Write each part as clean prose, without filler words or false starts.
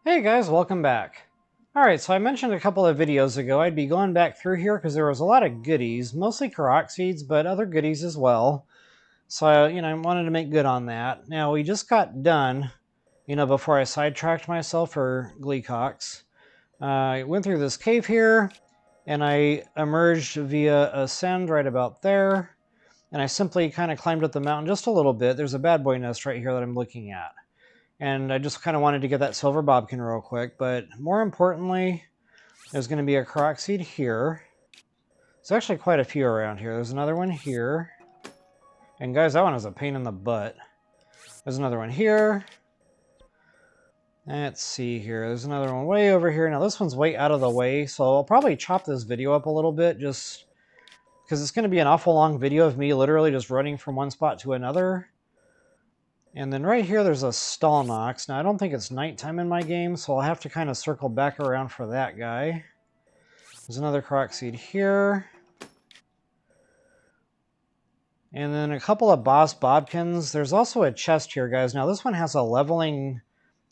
Hey guys, welcome back. Alright, so I mentioned a couple of videos ago I'd be going back through here because there was a lot of goodies, mostly Korok Seeds, but other goodies as well. So, I wanted to make good on that. Now, we just got done, before I sidetracked myself for Gleecox. I went through this cave here, and I emerged via ascend right about there, and I simply kind of climbed up the mountain just a little bit. There's a bad boy nest right here that I'm looking at. And I just kind of wanted to get that silver bobkin real quick. But more importantly, there's going to be a Korok Seed here. There's actually quite a few around here. There's another one here. And guys, that one is a pain in the butt. There's another one here. Let's see here. There's another one way over here. Now this one's way out of the way, so I'll probably chop this video up a little bit just because it's going to be an awful long video of me literally just running from one spot to another. And then right here, there's a Stalnox. Now, I don't think it's nighttime in my game, so I'll have to kind of circle back around for that guy. There's another Korok Seed here. And then a couple of Boss Bobkins. There's also a chest here, guys. Now, this one has a leveling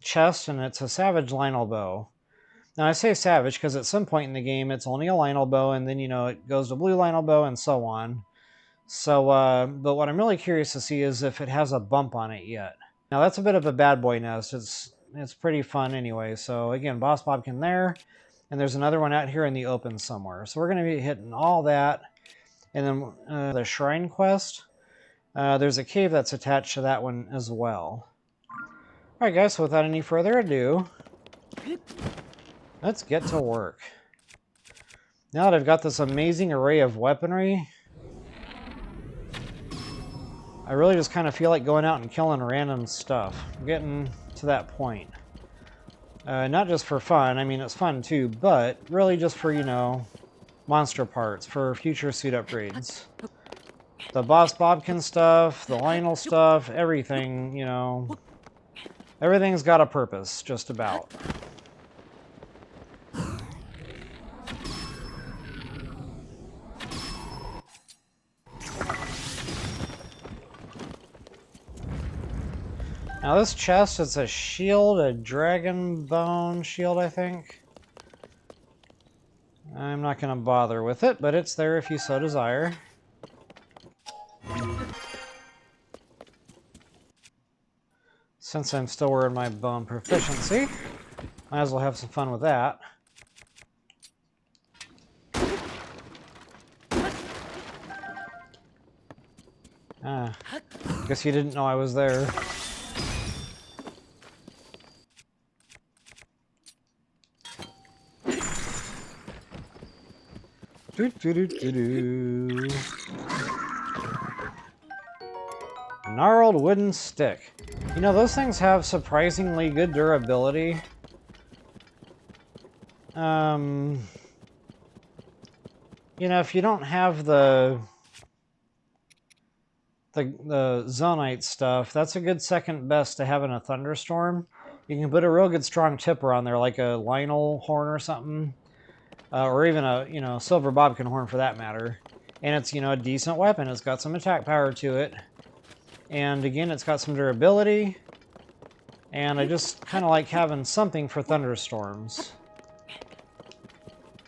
chest, and it's a Savage Lynel bow. Now, I say Savage because at some point in the game, it's only a Lynel bow, and then, it goes to Blue Lynel bow, and so on. So, but what I'm really curious to see is if it has a bump on it yet. Now, that's a bit of a bad boy nest. It's pretty fun anyway. So, again, Boss Bobkin there. And there's another one out here in the open somewhere. So we're going to be hitting all that. And then the Shrine Quest. There's a cave that's attached to that one as well. Alright, guys. So without any further ado, let's get to work. Now that I've got this amazing array of weaponry, I really just kind of feel like going out and killing random stuff. I'm getting to that point. Not just for fun, I mean it's fun too, but really just for, monster parts, for future suit upgrades. The Boss Bobkin stuff, the Lynel stuff, everything, everything's got a purpose, just about. Now this chest, it's a shield, a dragon bone shield, I think. I'm not going to bother with it, but it's there if you so desire. Since I'm still wearing my bone proficiency, might as well have some fun with that. Guess you didn't know I was there. Gnarled wooden stick. Those things have surprisingly good durability. If you don't have the zonite stuff, that's a good second best to have in a thunderstorm. You can put a real good strong tipper on there, like a Lynel horn or something. Or even a, silver bobkin horn for that matter. And it's, a decent weapon. It's got some attack power to it. And again, it's got some durability. And I just kind of like having something for thunderstorms.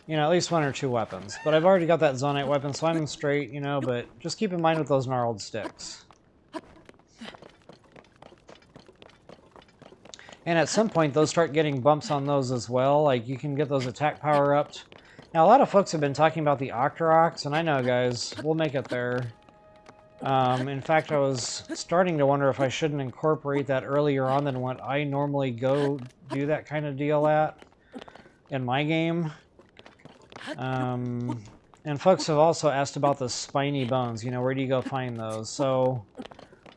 At least one or two weapons. But I've already got that zonite weapon, so I'm straight, but just keep in mind with those gnarled sticks. And at some point, those start getting bumps on those as well. Like, you can get those attack power upped. Now, a lot of folks have been talking about the Octoroks, and I know, guys, we'll make it there. In fact, I was starting to wonder if I shouldn't incorporate that earlier on than what I normally go do that kind of deal at in my game. And folks have also asked about the spiny bones. Where do you go find those? So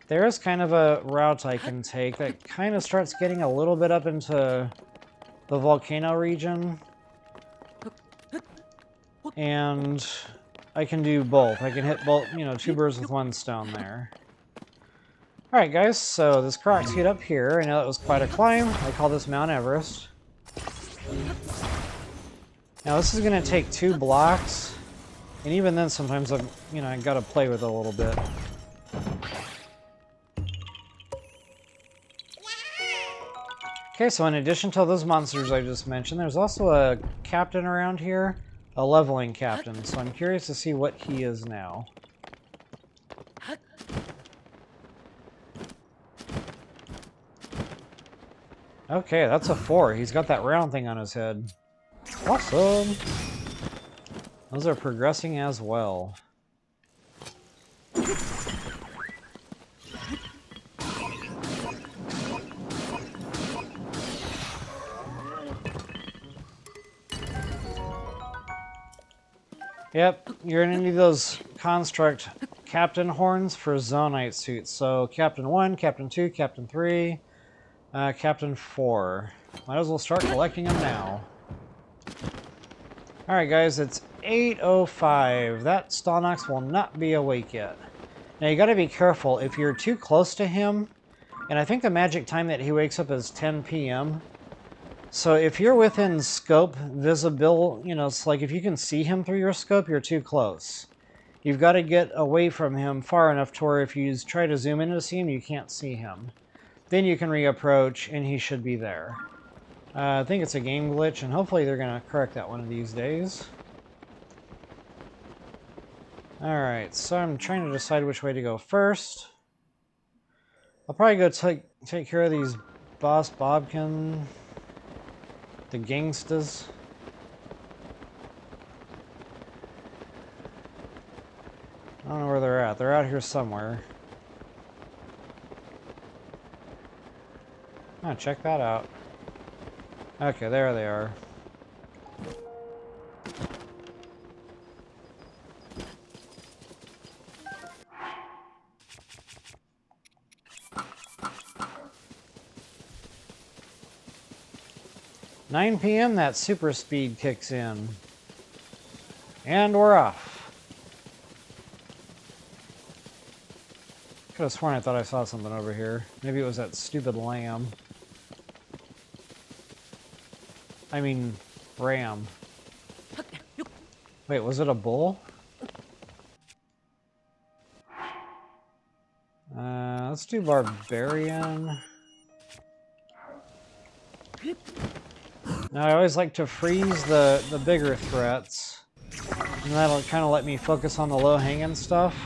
there is kind of a route I can take that kind of starts getting a little bit up into the volcano region. And I can do both. I can hit both, two birds with one stone there. Alright guys, so this Korok Seed up here, I know that was quite a climb. I call this Mount Everest. Now this is going to take 2 blocks. And even then sometimes I've, I got to play with it a little bit. Okay, so in addition to those monsters I just mentioned, there's also a captain around here, a leveling captain, so I'm curious to see what he is now. Okay, that's a 4. He's got that round thing on his head. Awesome! Those are progressing as well. Yep, you're gonna need those construct captain horns for zonite suits. So Captain 1, Captain 2, Captain 3, Captain 4. Might as well start collecting them now. Alright guys, it's 8:05. That Stalnox will not be awake yet. Now you gotta be careful. If you're too close to him, and I think the magic time that he wakes up is 10 p.m. So if you're within scope, visible, you know, it's like if you can see him through your scope, you're too close. You've got to get away from him far enough to where if you try to zoom in to see him, you can't see him. Then you can reapproach, and he should be there. I think it's a game glitch, and hopefully they're going to correct that one of these days. Alright, so I'm trying to decide which way to go first. I'll probably go take care of these Boss Bobkin, the gangstas. I don't know where they're at. They're out here somewhere. Oh, check that out. Okay, there they are. "9 p.m. that super speed kicks in. And we're off. Could have sworn I thought I saw something over here. Maybe it was that stupid lamb. I mean, ram. Wait, was it a bull? Let's do barbarian. Now, I always like to freeze the bigger threats. And that'll kind of let me focus on the low-hanging stuff.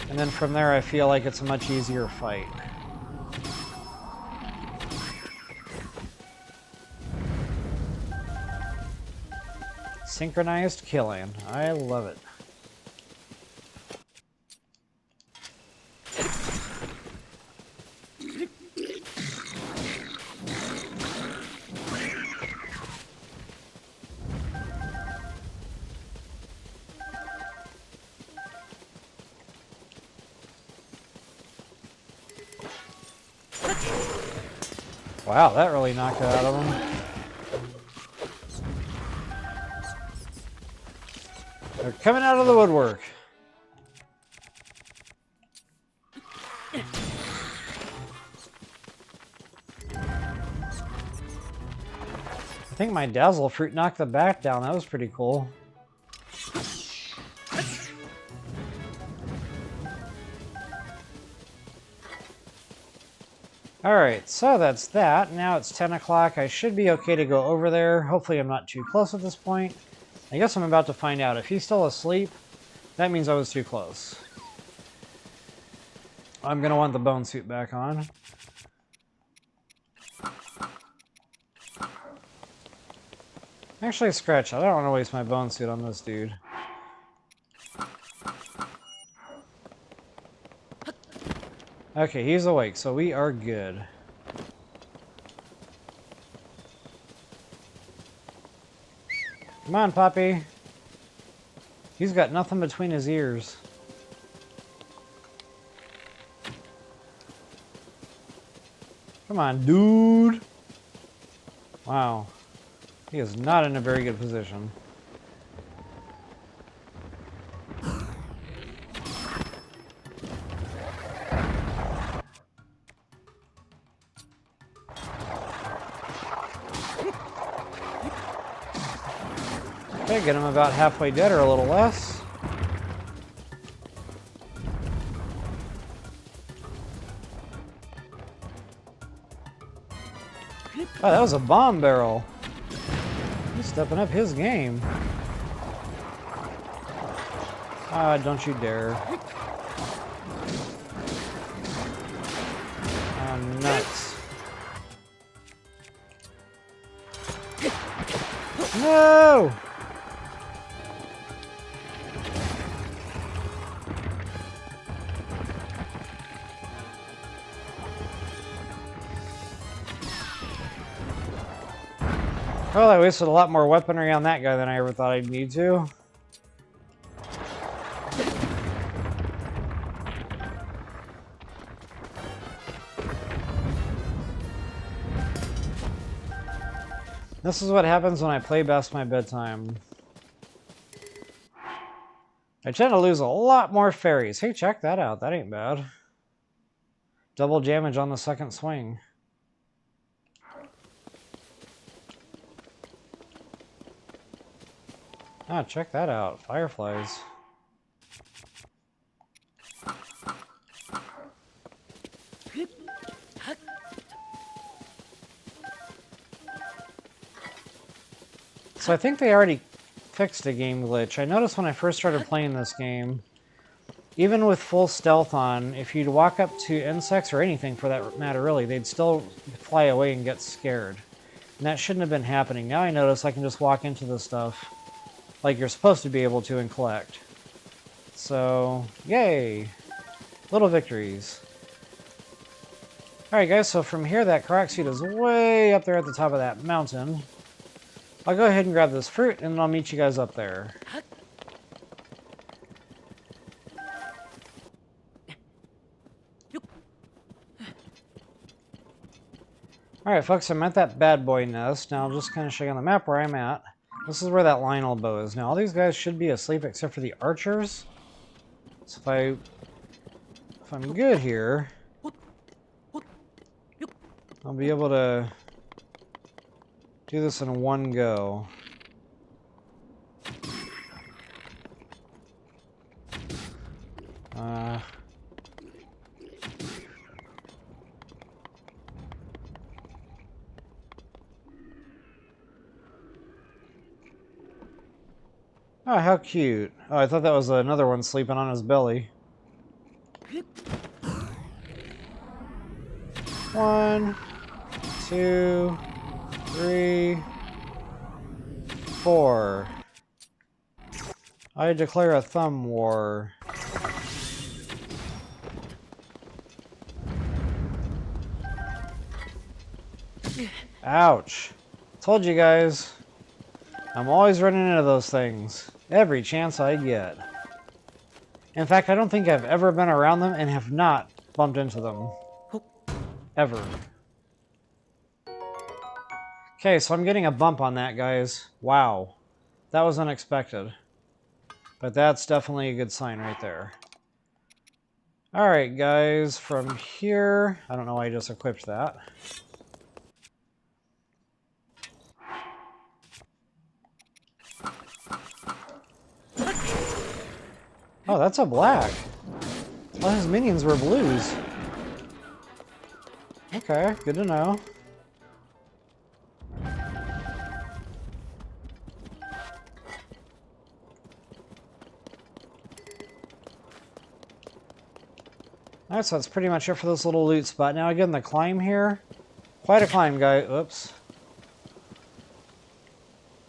And then from there, I feel like it's a much easier fight. Synchronized killing. I love it. Wow, that really knocked it out of him. They're coming out of the woodwork. I think my dazzle fruit knocked the back down. That was pretty cool. Alright, so that's that. Now it's 10 o'clock. I should be okay to go over there. Hopefully I'm not too close at this point. I guess I'm about to find out. If he's still asleep, that means I was too close. I'm going to want the bone suit back on. Actually, scratch that. I don't want to waste my bone suit on this dude. Okay, he's awake, so we are good. Come on, Poppy. He's got nothing between his ears. Come on, dude. Wow. He is not in a very good position. Okay, get him about halfway dead or a little less. Oh, that was a bomb barrel. He's stepping up his game. Ah, don't you dare. Oh, nuts. No! Well, I wasted a lot more weaponry on that guy than I ever thought I'd need to. This is what happens when I play past my bedtime. I tend to lose a lot more fairies. Hey, check that out. That ain't bad. Double damage on the second swing. Ah, check that out. Fireflies. So I think they already fixed a game glitch. I noticed when I first started playing this game, even with full stealth on, if you'd walk up to insects or anything for that matter really, they'd still fly away and get scared. And that shouldn't have been happening. Now I notice I can just walk into this stuff like you're supposed to be able to and collect. So, yay! Little victories. Alright guys, so from here that Korok Seed is way up there at the top of that mountain. I'll go ahead and grab this fruit and I'll meet you guys up there. Alright folks, I'm at that bad boy nest. Now I'll just kind of show you on the map where I'm at. This is where that Lynel bow is. Now all these guys should be asleep except for the archers. So if I'm good here, I'll be able to do this in one go. Oh, how cute. Oh, I thought that was another one sleeping on his belly. 1, 2, 3, 4. I declare a thumb war. Ouch. Told you guys. I'm always running into those things. Every chance I get. In fact, I don't think I've ever been around them and have not bumped into them. Ever. Okay, so I'm getting a bump on that, guys. Wow. That was unexpected. But that's definitely a good sign right there. Alright, guys, from here... I don't know why I just equipped that. Oh, that's a black. All his minions were blues. Okay, good to know. Alright, so that's pretty much it for this little loot spot. Now again, the climb here. Quite a climb, guy. Oops.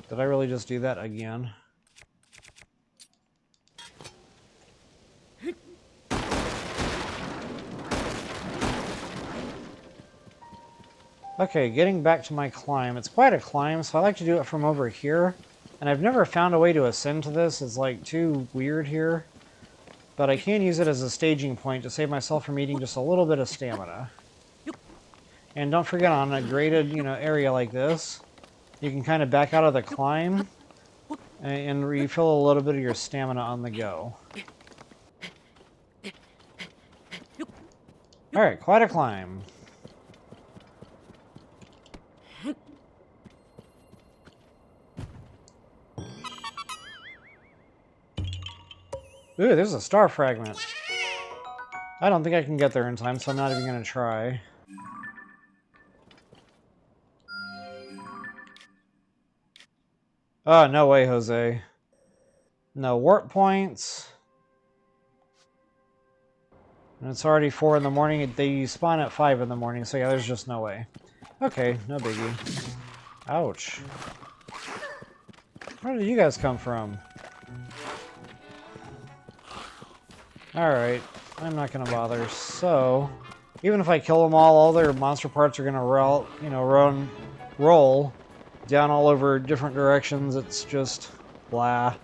Did I really just do that again? Okay, getting back to my climb. It's quite a climb, so I like to do it from over here. And I've never found a way to ascend to this. It's like too weird here. But I can use it as a staging point to save myself from eating just a little bit of stamina. And don't forget, on a graded, area like this, you can kind of back out of the climb and refill a little bit of your stamina on the go. Alright, quite a climb. Ooh, there's a star fragment. I don't think I can get there in time, so I'm not even going to try. Oh, no way, Jose. No warp points. And it's already 4 in the morning. They spawn at 5 in the morning, so yeah, there's just no way. Okay, no biggie. Ouch. Where did you guys come from? Alright, I'm not gonna bother. So, even if I kill them all their monster parts are gonna roll down all over different directions. It's just blah.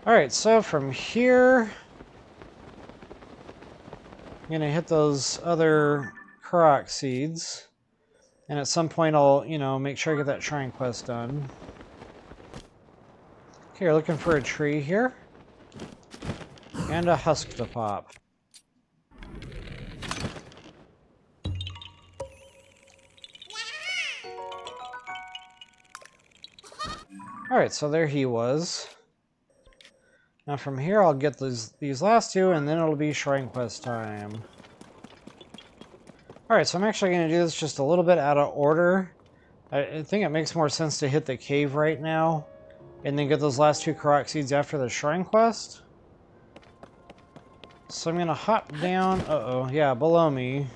Alright, so from here, I'm gonna hit those other Korok Seeds. And at some point I'll, make sure I get that shrine quest done. Okay, we're looking for a tree here. And a husk to pop. Alright, so there he was. Now from here I'll get these last two, and then it'll be shrine quest time. Alright, so I'm actually going to do this just a little bit out of order. I think it makes more sense to hit the cave right now, and then get those last two Korok Seeds after the shrine quest. So I'm going to hop down, yeah, below me.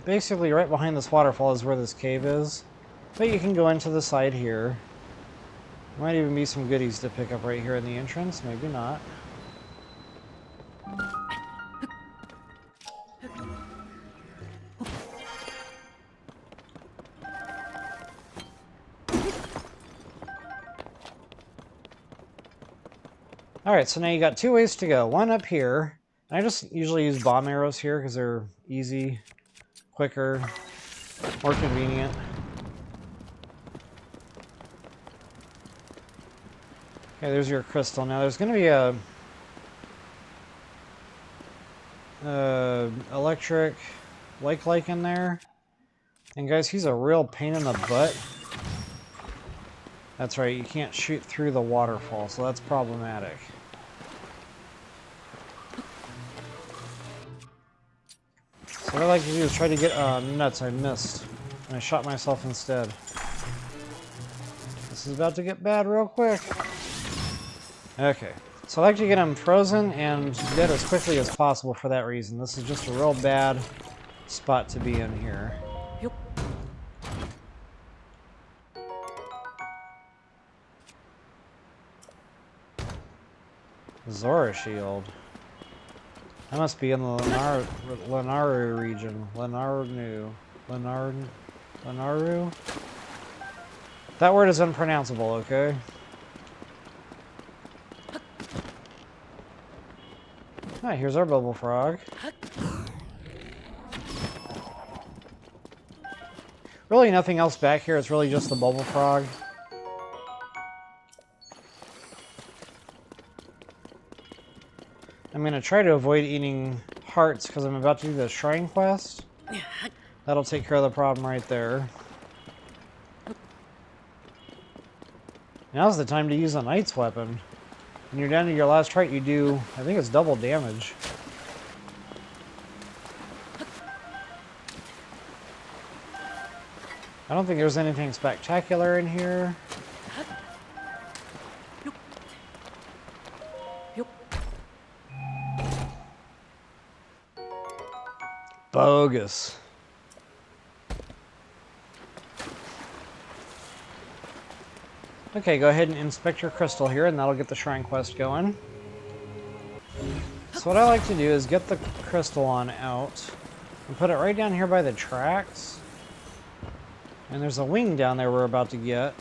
Basically right behind this waterfall is where this cave is. But you can go into the side here. Might even be some goodies to pick up right here in the entrance, maybe not. Alright, so now you got two ways to go. One up here. I just usually use bomb arrows here because they're easy, quicker, more convenient. Okay, there's your crystal. Now there's going to be a electric like in there. And guys, he's a real pain in the butt. That's right, you can't shoot through the waterfall, so that's problematic. So what I like to do is try to get... nuts, I missed. And I shot myself instead. This is about to get bad real quick. Okay, so I like to get them frozen and dead as quickly as possible for that reason. This is just a real bad spot to be in here. Zora Shield. I must be in the Lanayru region. Lanayru? That word is unpronounceable, okay? Alright, here's our bubble frog. Really nothing else back here, it's really just the bubble frog. I'm going to try to avoid eating hearts because I'm about to do the shrine quest. That'll take care of the problem right there. Now's the time to use a knight's weapon. When you're down to your last heart, you do, I think it's double damage. I don't think there's anything spectacular in here. Bogus. Okay, go ahead and inspect your crystal here, and that'll get the shrine quest going. So what I like to do is get the crystal on out and put it right down here by the tracks. And there's a wing down there we're about to get.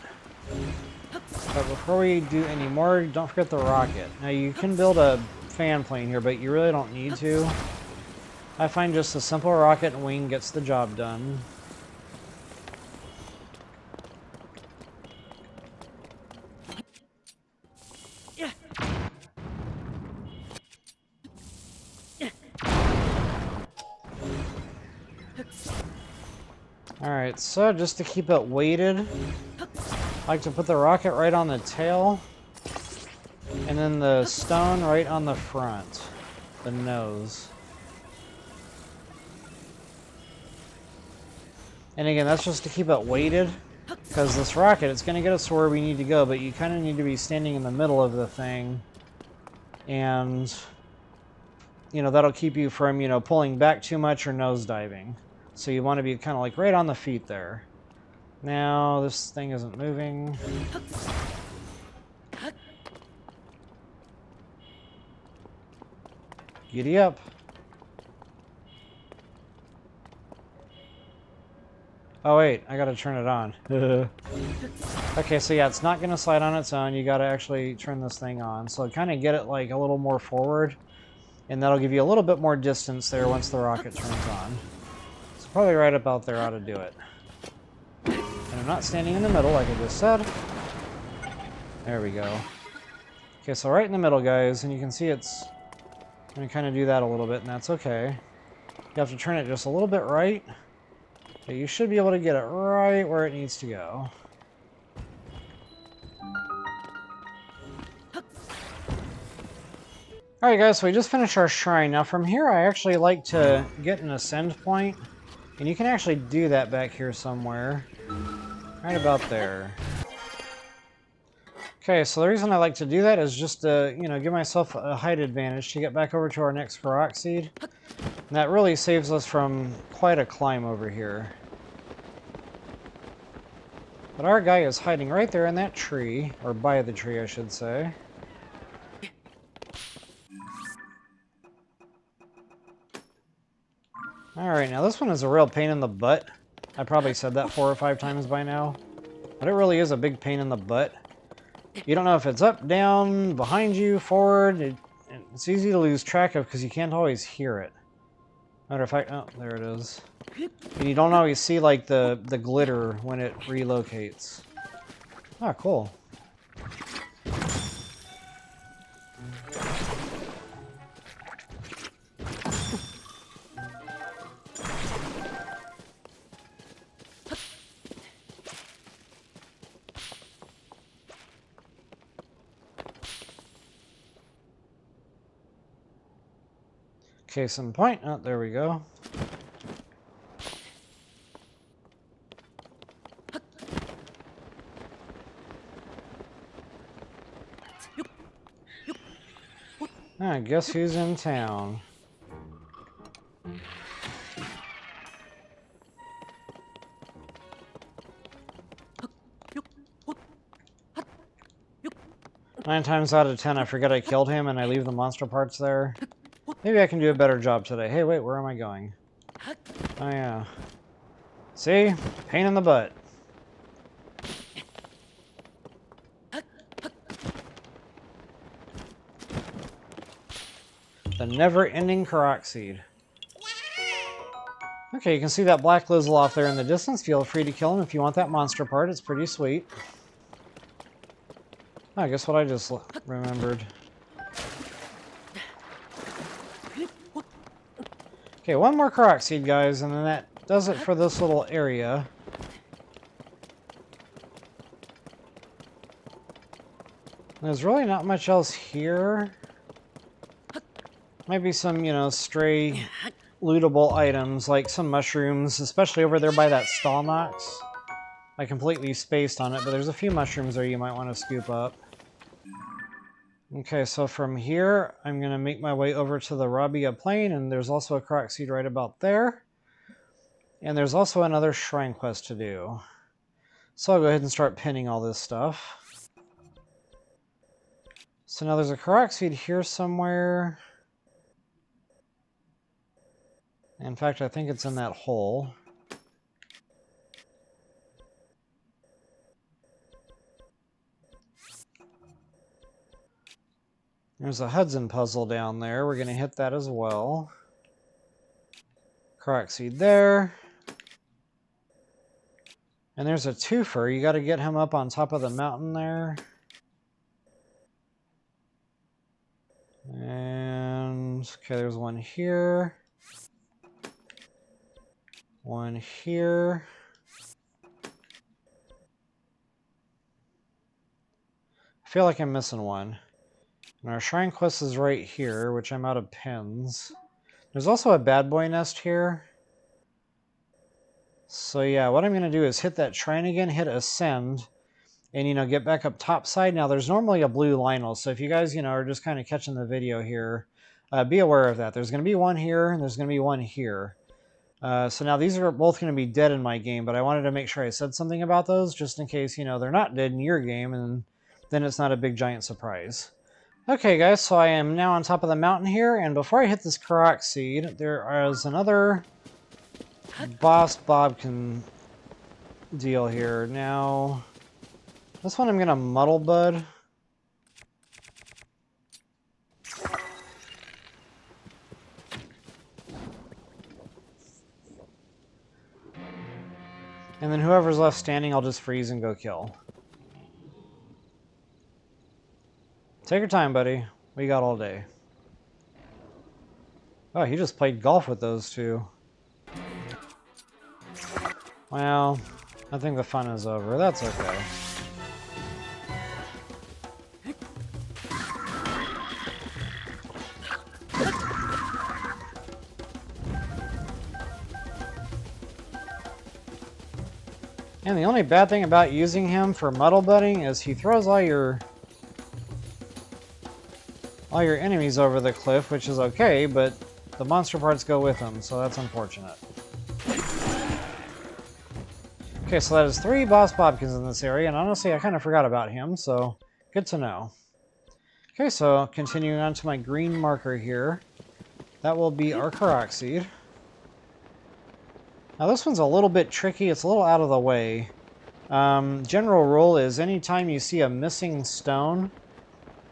But before we do any more, don't forget the rocket. Now you can build a fan plane here, but you really don't need to. I find just a simple rocket and wing gets the job done. Alright, so just to keep it weighted, I like to put the rocket right on the tail, and then the stone right on the front, the nose. And again, that's just to keep it weighted. Because this rocket, it's going to get us to where we need to go, but you kind of need to be standing in the middle of the thing. And, you know, that'll keep you from, you know, pulling back too much or nosediving. So you want to be kind of like right on the feet there. Now, this thing isn't moving. Giddy up. Oh wait, I gotta turn it on. Okay, so yeah, it's not gonna slide on its own. You gotta actually turn this thing on. So kind of get it like a little more forward, and that'll give you a little bit more distance there once the rocket turns on. So probably right about there ought to do it. And I'm not standing in the middle like I just said. There we go. Okay, so right in the middle, guys, and you can see it's gonna kind of do that a little bit, and that's okay. You have to turn it just a little bit right. Okay, you should be able to get it right where it needs to go. Alright guys, so we just finished our shrine. Now from here I actually like to get an ascend point. And you can actually do that back here somewhere. Right about there. Okay, so the reason I like to do that is just to, you know, give myself a height advantage to get back over to our next Korok Seed. And that really saves us from quite a climb over here. But our guy is hiding right there in that tree, or by the tree, I should say. Alright, now this one is a real pain in the butt. I probably said that 4 or 5 times by now. But it really is a big pain in the butt. You don't know if it's up, down, behind you, forward. It's easy to lose track of because you can't always hear it. Matter of fact, oh, there it is. And you don't always see like the glitter when it relocates. Ah, cool. Case in point. Oh, there we go. Ah, guess who's in town? Nine times out of 10, I forget I killed him and I leave the monster parts there. Maybe I can do a better job today. Hey, wait, where am I going? Oh, yeah. See? Pain in the butt. The never-ending Korok Seed. Okay, you can see that black Lizzle off there in the distance. Feel free to kill him if you want that monster part. It's pretty sweet. Oh, I guess what I just remembered. Okay, one more Korok Seed, guys, and then that does it for this little area. There's really not much else here. Might be some, you know, stray lootable items, like some mushrooms, especially over there by that Stalnox. I completely spaced on it, but there's a few mushrooms there you might want to scoop up. Okay, so from here, I'm going to make my way over to the Rabia Plain, and there's also a Korok Seed right about there. And there's also another shrine quest to do. So I'll go ahead and start pinning all this stuff. So now there's a Korok Seed here somewhere. In fact, I think it's in that hole. There's a Hudson Puzzle down there. We're going to hit that as well. Korok Seed there. And there's a twofer. You got to get him up on top of the mountain there. And, okay, there's one here. One here. I feel like I'm missing one. And our shrine quest is right here, which I'm out of pins. There's also a bad boy nest here. So yeah, what I'm going to do is hit that shrine again, hit ascend, and, you know, get back up top side. Now, there's normally a blue lynel, so if you guys, you know, are just kind of catching the video here, be aware of that. There's going to be one here, and there's going to be one here. So now these are both going to be dead in my game, but I wanted to make sure I said something about those, just in case, you know, they're not dead in your game, and then it's not a big giant surprise. Okay, guys, so I am now on top of the mountain here, and before I hit this Korok Seed, there is another Boss Bobkin deal here. Now, this one I'm going to Muddle Bud. And then whoever's left standing, I'll just freeze and go kill. Take your time, buddy. We got all day. Oh, he just played golf with those two. Well, I think the fun is over. That's okay. And the only bad thing about using him for muddle budding is he throws all your enemies over the cliff, which is okay, but the monster parts go with them, so that's unfortunate. Okay, so that is 3 Boss Bobkins in this area, and honestly, I kind of forgot about him, so good to know. Okay, so continuing on to my green marker here. That will be our Korok Seed. Now this one's a little bit tricky, it's a little out of the way. General rule is anytime you see a missing stone,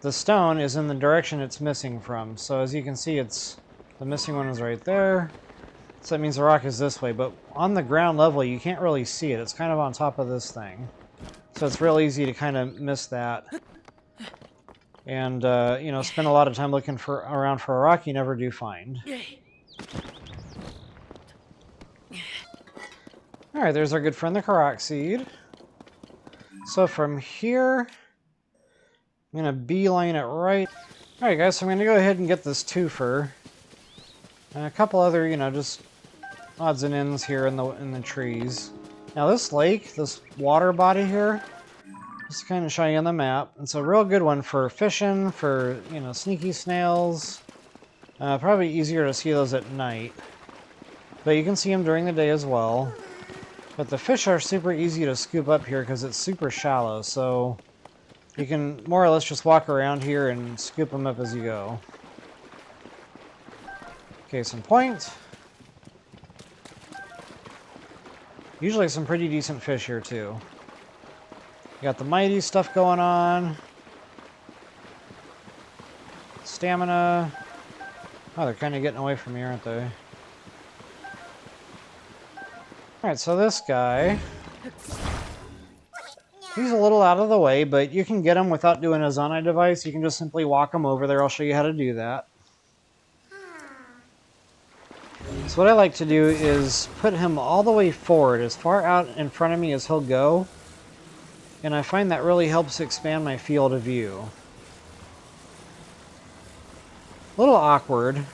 the stone is in the direction it's missing from. So as you can see, the missing one is right there. So that means the rock is this way, but on the ground level you can't really see it. It's kind of on top of this thing. So it's real easy to kind of miss that. And, you know, spend a lot of time looking around for a rock you never do find. Alright, there's our good friend the Korok Seed. So from here, I'm going to beeline it right. Alright guys, so I'm going to go ahead and get this twofer. And a couple other, you know, just odds and ends here in the trees. Now this lake, this water body here, just kind of showing you on the map. It's a real good one for fishing, for, you know, sneaky snails. Probably easier to see those at night. But you can see them during the day as well. But the fish are super easy to scoop up here because it's super shallow, so you can more or less just walk around here and scoop them up as you go. Case in point. Usually some pretty decent fish here too. You got the mighty stuff going on. Stamina. Oh, they're kind of getting away from me, aren't they? Alright, so this guy, he's a little out of the way, but you can get him without doing a Zonai device. You can just simply walk him over there. I'll show you how to do that. So what I like to do is put him all the way forward, as far out in front of me as he'll go. And I find that really helps expand my field of view. A little awkward,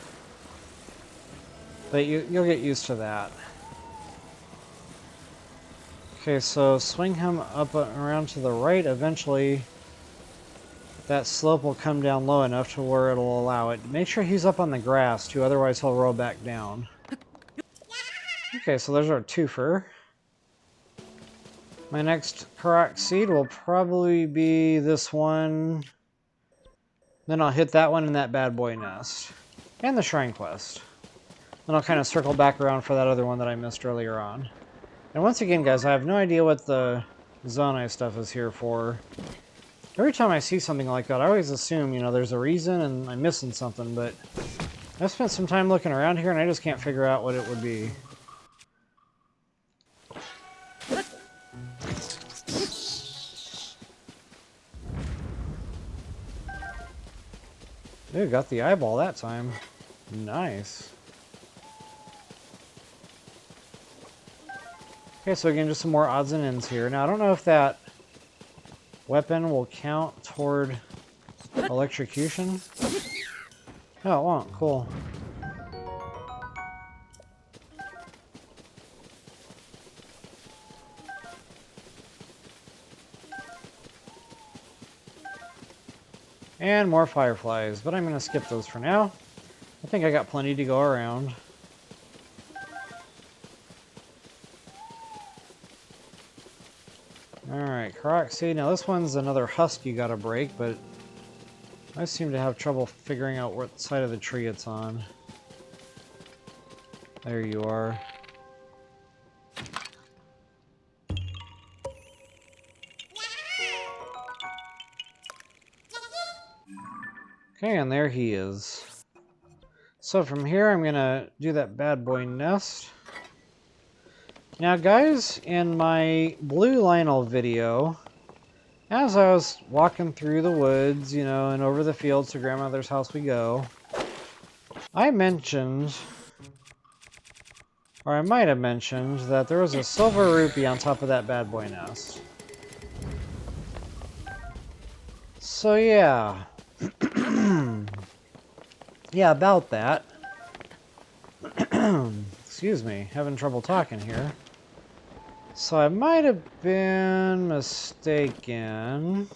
but you'll get used to that. Okay, so swing him up around to the right. Eventually, that slope will come down low enough to where it'll allow it. Make sure he's up on the grass, too, otherwise he'll roll back down. Okay, so there's our twofer. My next Korok Seed will probably be this one. Then I'll hit that one in that bad boy nest. And the Shrine Quest. Then I'll kind of circle back around for that other one that I missed earlier on. And once again, guys, I have no idea what the Zonai stuff is here for. Every time I see something like that, I always assume, you know, there's a reason and I'm missing something, but I've spent some time looking around here and I just can't figure out what it would be. Dude, got the eyeball that time. Nice. Okay, so again, just some more odds and ends here. Now, I don't know if that weapon will count toward electrocution. Oh, it won't. Cool. And more fireflies, but I'm going to skip those for now. I think I got plenty to go around. Alright, Korok Seed. Now this one's another husk you gotta break, but I seem to have trouble figuring out what side of the tree it's on. There you are. Okay, and there he is. So from here, I'm gonna do that bad boy nest. Now guys, in my blue Lynel video, as I was walking through the woods, you know, and over the fields to grandmother's house we go, I mentioned, or I might have mentioned, that there was a silver rupee on top of that bad boy nest. So yeah. Yeah, about that. Excuse me, having trouble talking here. So I might have been mistaken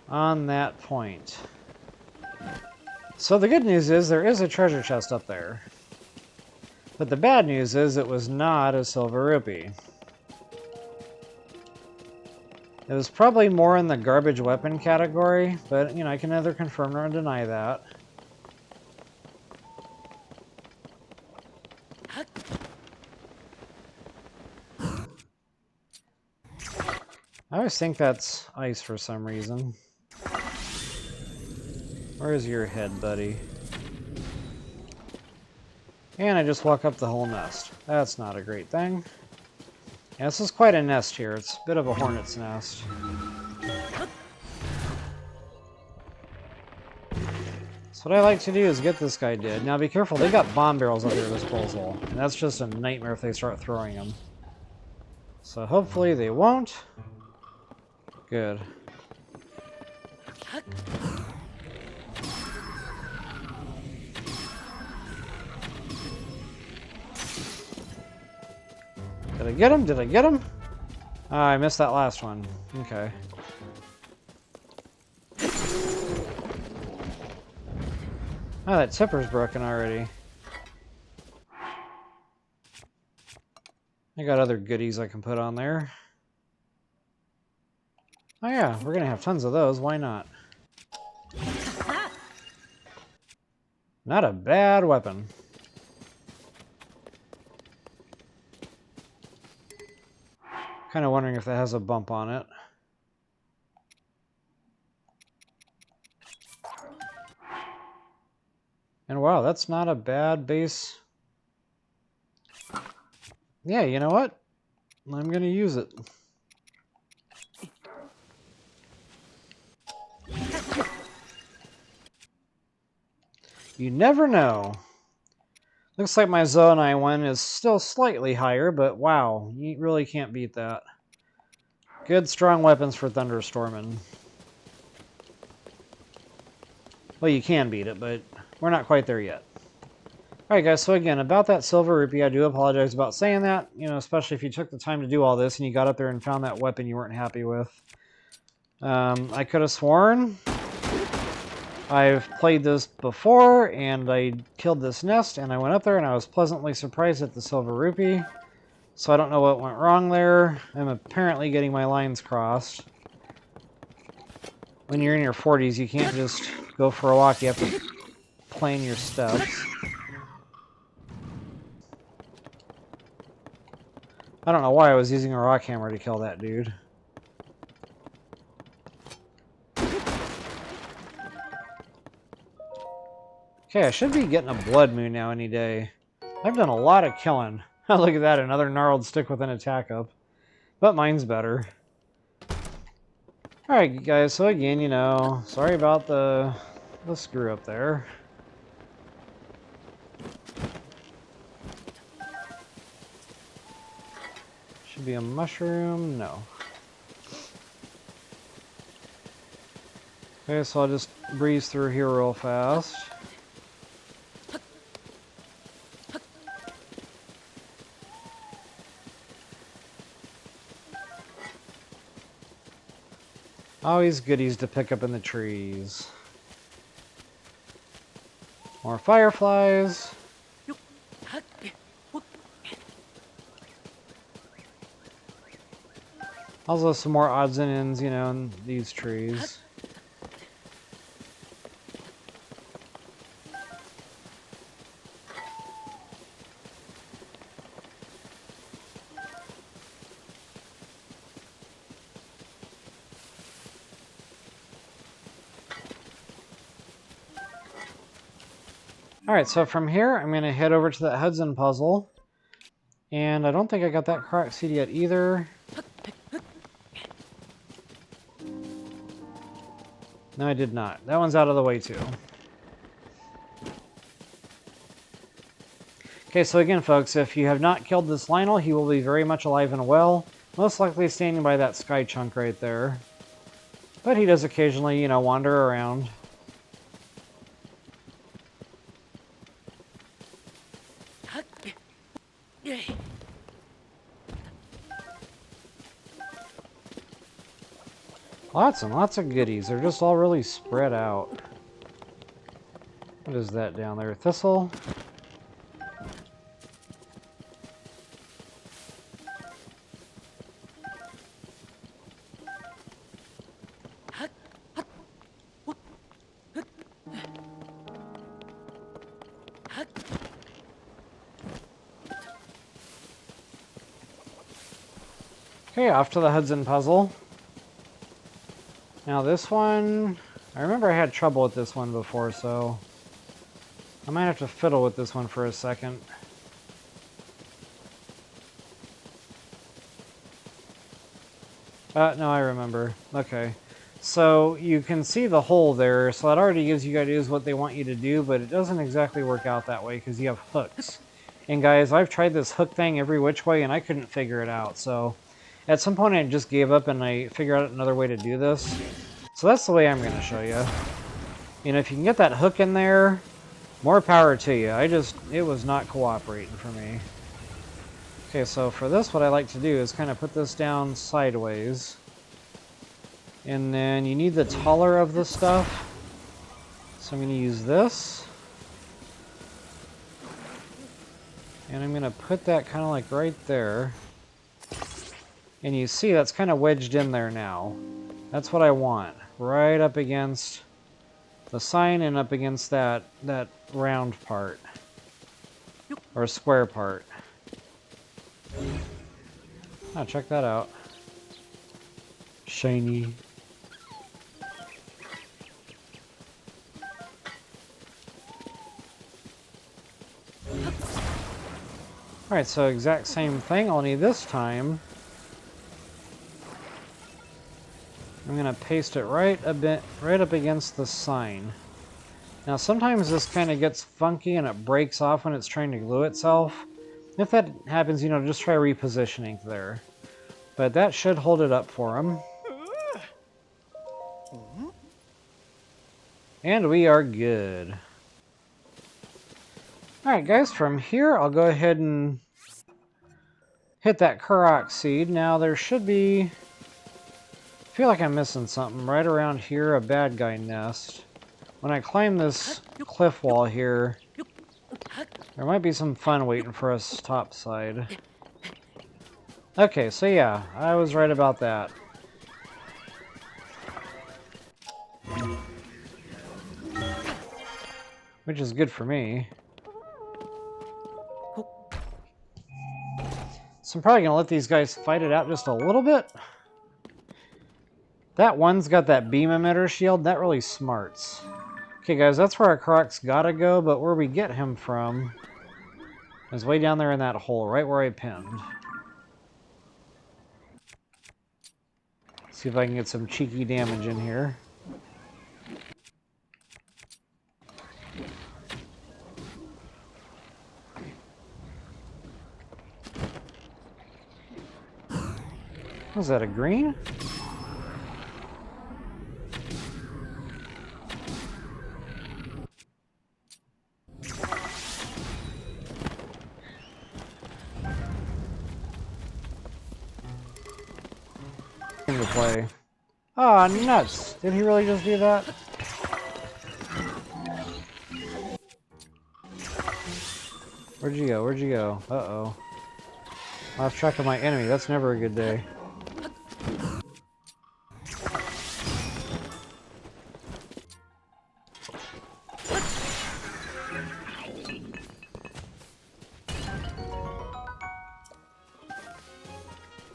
on that point. So the good news is there is a treasure chest up there. But the bad news is it was not a silver rupee. It was probably more in the garbage weapon category, but, you know, I can neither confirm nor deny that. I always think that's ice for some reason. Where's your head, buddy? And I just walk up the whole nest. That's not a great thing. Yeah, this is quite a nest here. It's a bit of a hornet's nest. So what I like to do is get this guy dead. Now be careful, they got bomb barrels at their disposal. And that's just a nightmare if they start throwing them. So hopefully they won't. Good. Did I get him? Did I get him? Oh, I missed that last one. Okay. Oh, that tipper's broken already. I got other goodies I can put on there. Oh yeah, we're gonna have tons of those. Why not? Not a bad weapon. Kind of wondering if that has a bump on it. And wow, that's not a bad base. Yeah, you know what? I'm gonna use it. You never know. Looks like my Zonai one is still slightly higher, but wow, you really can't beat that. Good, strong weapons for thunderstorming. Well, you can beat it, but we're not quite there yet. Alright guys, so again, about that silver rupee, I do apologize about saying that, you know, especially if you took the time to do all this and you got up there and found that weapon you weren't happy with. I could have sworn I've played this before, and I killed this nest, and I went up there, and I was pleasantly surprised at the silver rupee. So I don't know what went wrong there. I'm apparently getting my lines crossed. When you're in your 40s, you can't just go for a walk. You have to plane your steps. I don't know why I was using a rock hammer to kill that dude. Okay, I should be getting a blood moon now any day. I've done a lot of killing. Look at that, another gnarled stick with an attack up. But mine's better. Alright guys, so again, you know, sorry about the screw up there. Should be a mushroom? No. Okay, so I'll just breeze through here real fast. Always goodies to pick up in the trees. More fireflies. Also some more odds and ends, you know, in these trees. Alright, so from here, I'm going to head over to that Hudson Puzzle. And I don't think I got that Korok Seed yet either. No, I did not. That one's out of the way too. Okay, so again, folks, if you have not killed this Lynel, he will be very much alive and well. Most likely standing by that sky chunk right there. But he does occasionally, you know, wander around. Lots and lots of goodies. They're just all really spread out. What is that down there? Thistle? Okay, off to the Hudson Puzzle. Now this one, I remember I had trouble with this one before, so I might have to fiddle with this one for a second. No, I remember. Okay. So you can see the hole there, so that already gives you ideas what they want you to do, but it doesn't exactly work out that way because you have hooks. And guys, I've tried this hook thing every which way and I couldn't figure it out, so at some point I just gave up and I figured out another way to do this. So that's the way I'm going to show you. You know, if you can get that hook in there, more power to you. It was not cooperating for me. Okay, so for this, what I like to do is kind of put this down sideways. And then you need the taller of the stuff. So I'm going to use this. And I'm going to put that kind of like right there. And you see that's kind of wedged in there now. That's what I want. Right up against the sign and up against that round part. Or square part. Oh, check that out. Shiny. Alright, so exact same thing, only this time I'm going to paste it right up against the sign. Now sometimes this kind of gets funky and it breaks off when it's trying to glue itself. If that happens, you know, just try repositioning there. But that should hold it up for him. And we are good. Alright guys, from here I'll go ahead and hit that Korok Seed. Now there should be... I feel like I'm missing something. Right around here, a bad guy nest. When I climb this cliff wall here, there might be some fun waiting for us topside. Okay, so yeah, I was right about that. Which is good for me. So I'm probably going to let these guys fight it out just a little bit. That one's got that beam emitter shield. That really smarts. Okay, guys, that's where our Koroks gotta go, but where we get him from is way down there in that hole, right where I pinned. See if I can get some cheeky damage in here. Was that a green? To play. Oh, nuts! Did he really just do that? Where'd you go? Where'd you go? Uh-oh. Lost track of my enemy. That's never a good day.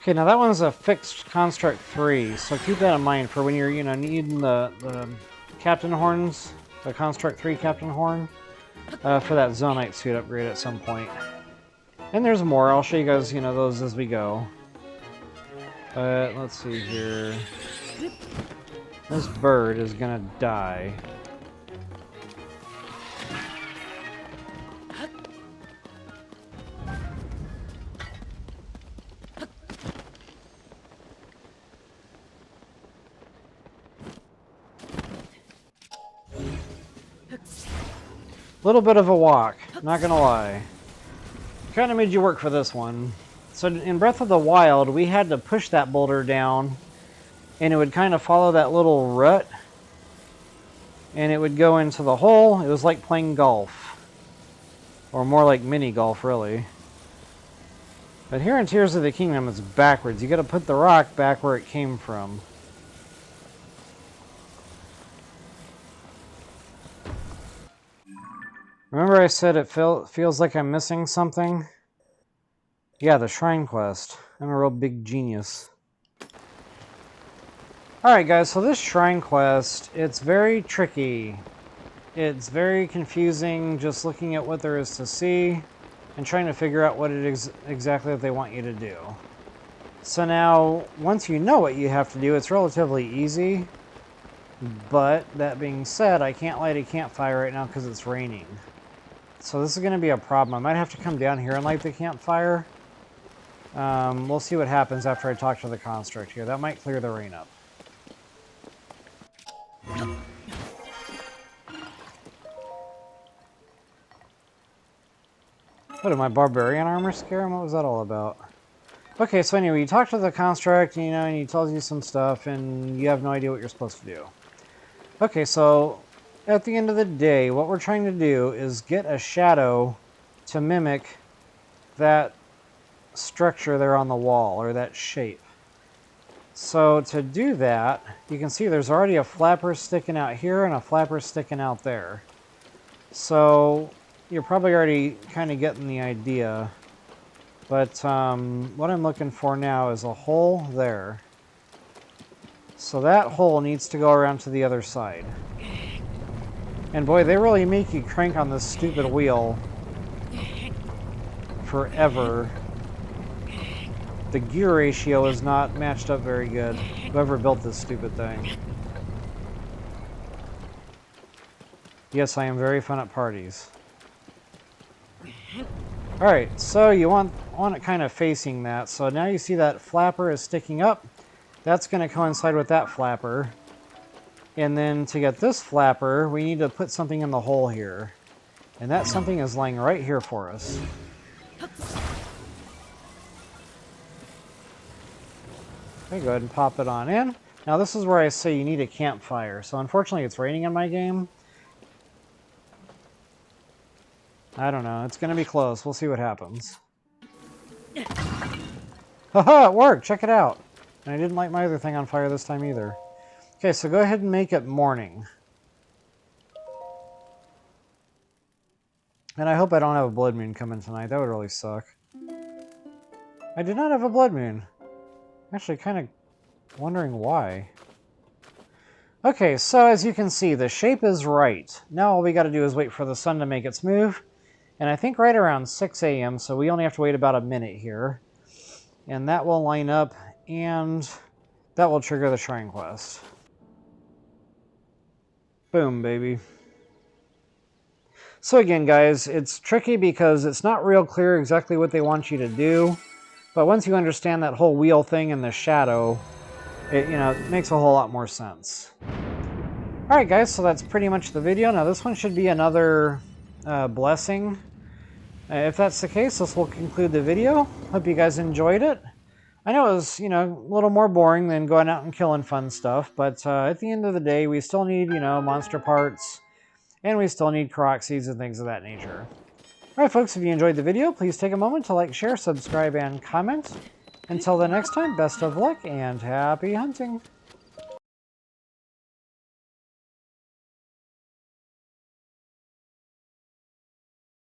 Okay, now that one's a fixed construct 3, so keep that in mind for when you're, needing the captain horns, the construct 3 captain horn, for that Zonite suit upgrade at some point. And there's more. I'll show you guys, those as we go. Let's see here. This bird is gonna die. Little bit of a walk, not gonna lie. Kind of made you work for this one. So in Breath of the Wild, we had to push that boulder down, and it would kind of follow that little rut, and it would go into the hole. It was like playing golf, or more like mini golf, really. But here in Tears of the Kingdom, it's backwards. You got to put the rock back where it came from. Remember I said it feels like I'm missing something? Yeah, the shrine quest. I'm a real big genius. Alright guys, so this shrine quest, it's very tricky. It's very confusing just looking at what there is to see and trying to figure out what it is exactly that they want you to do. So now, once you know what you have to do, it's relatively easy. But, that being said, I can't light a campfire right now because it's raining. So this is going to be a problem. I might have to come down here and light the campfire. We'll see what happens after I talk to the construct here. That might clear the rain up. What, did my barbarian armor scare him? What was that all about? Okay, so anyway, you talk to the construct, and he tells you some stuff, and you have no idea what you're supposed to do. Okay, so at the end of the day, what we're trying to do is get a shadow to mimic that structure there on the wall, or that shape. So to do that, you can see there's already a flapper sticking out here and a flapper sticking out there. So you're probably already kind of getting the idea. But what I'm looking for now is a hole there. So that hole needs to go around to the other side. And boy, they really make you crank on this stupid wheel forever. The gear ratio is not matched up very good. Whoever built this stupid thing. Yes, I am very fun at parties. Alright, so you want it kind of facing that. So now you see that flapper is sticking up. That's going to coincide with that flapper. And then to get this flapper, we need to put something in the hole here. And that something is lying right here for us. Okay, go ahead and pop it on in. Now this is where I say you need a campfire. So unfortunately it's raining in my game. I don't know. It's going to be close. We'll see what happens. Haha, it worked! Check it out! And I didn't light my other thing on fire this time either. Okay, so go ahead and make it morning. And I hope I don't have a blood moon coming tonight. That would really suck. I did not have a blood moon. I'm actually kind of wondering why. Okay, so as you can see, the shape is right. Now all we got to do is wait for the sun to make its move. And I think right around 6 a.m., so we only have to wait about a minute here. And that will line up, and that will trigger the shrine quest. Boom, baby. So again, guys, it's tricky because it's not real clear exactly what they want you to do. But once you understand that whole wheel thing and the shadow, it makes a whole lot more sense. Alright guys, so that's pretty much the video. Now this one should be another blessing. If that's the case, this will conclude the video. Hope you guys enjoyed it. I know it was, you know, a little more boring than going out and killing fun stuff, but at the end of the day, we still need, you know, monster parts, and we still need Korok Seeds and things of that nature. Alright folks, if you enjoyed the video, please take a moment to like, share, subscribe, and comment. Until the next time, best of luck and happy hunting!